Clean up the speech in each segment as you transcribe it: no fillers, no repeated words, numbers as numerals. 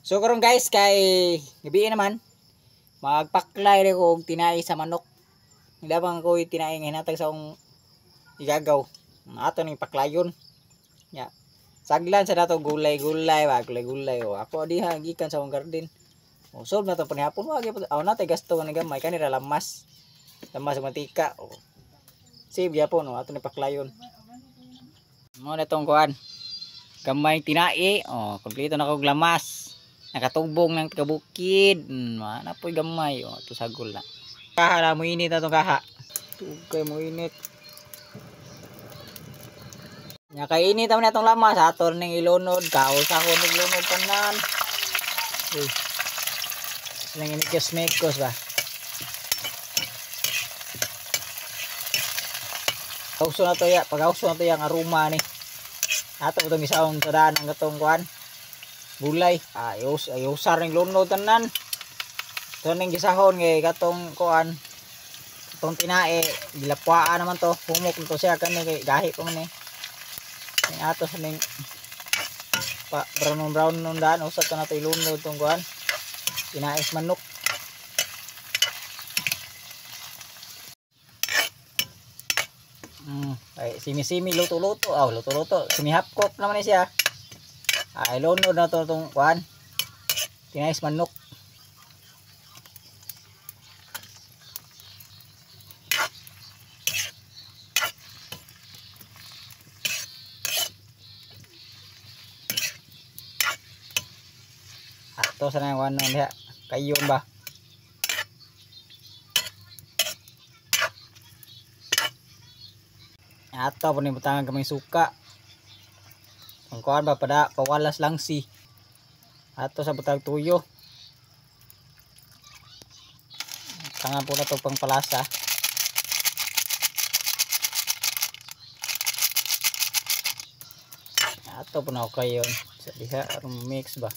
So karon guys kay gabi naman magpaklay rin ko og tinai sa manok. Labang ko tinai nga hinatag sa akong igagaw. Ato ning paklayon. Ya. Saglan sa dato gulay-gulay ba gulay-gulay o. Ako diha gikan sa akong garden. O solve na to panihapon wa gyud aw natay gasto nga gamay kanira lamas. Lamas sa mantika o. Save gyapon o ato ni paklayon. Mo na tong kuan. Gamay tinai o kompleto na kog lamas. Nakatubong ng kabukid. Mana po'y gamay. O, ito sagol na. Kaha na mo init na itong kaha. Tugay mo init. Nakainit naman na itong lamas. Ator ng ilunod. Kaos ako ng ilunod tanan. Uy. Silang inikos-mikos ba. Kauso na to ya. Pag-kauso na to yung aroma ni. Ato itong isaon sa daan ang gatong kuhan. Gulay ayosar ning lunod tanan to ning gisahon kay katong kuan katong tinae dilapwaan naman to humok nito siya kani kay gahi pa man ning atos ning brown nun daan usat na to ilunod tong kuan tinaes manok. Ay simi-simi luto-luto luto-luto sinihapkop naman ni siya. Ay lunod na to tong kuan. Tinais manok. Ato sa nang kuan diha. Kayon ba? Ato po ni butangan kamay suka. Ang kuan ba pada pawalas lang si ato sa butang tuyo. Tangan po na to pang palasa. Ato po na ako kayon sa diha mix ba.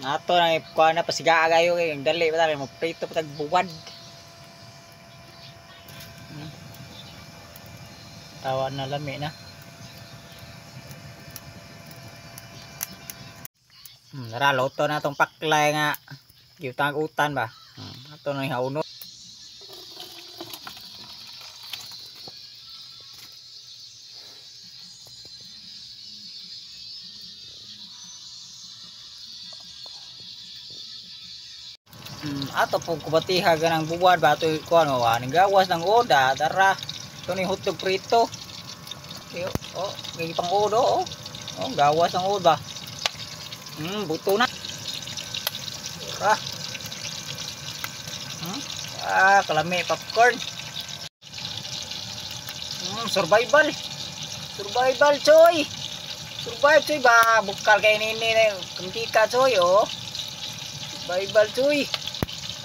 Ato na kuan na pasigaa kayo kay dali pa tayo mo prito pa tag buwad. Tawa na lami na. Nara loto na tong paklay nga giutang utan ba. Ato na ihauno. Ato po kubatiha ganang buwad ba ito kuan mo ning gawas ng oda tara ito ni hotdog prito. Oh gigi pang odo oh gawas ng oda. Buto na. Tara. Kalami popcorn. Survival choy. Survive choy ba bukal kay nini kantika choy oh. Survival choy.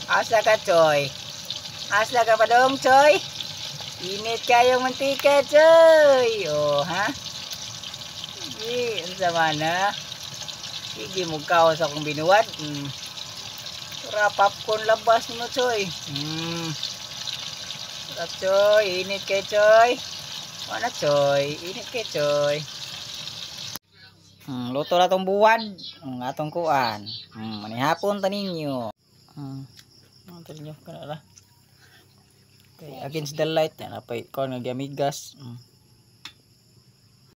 Asa ka choy? Asa ka pa dong choy? Init kayong mantika choy. Oh ha? Sige, unsa mana? Sige mo kaw sa akong binuwad. Tara popcorn labas mo choy. Tara choy, init kay choy. Mana choy? Init kay choy. Luto na tong buwad. Ang atong kuan. Manihapon ta ninyo. Ito nyo kanala. Okay, against the light yan apay kon nga gamigas.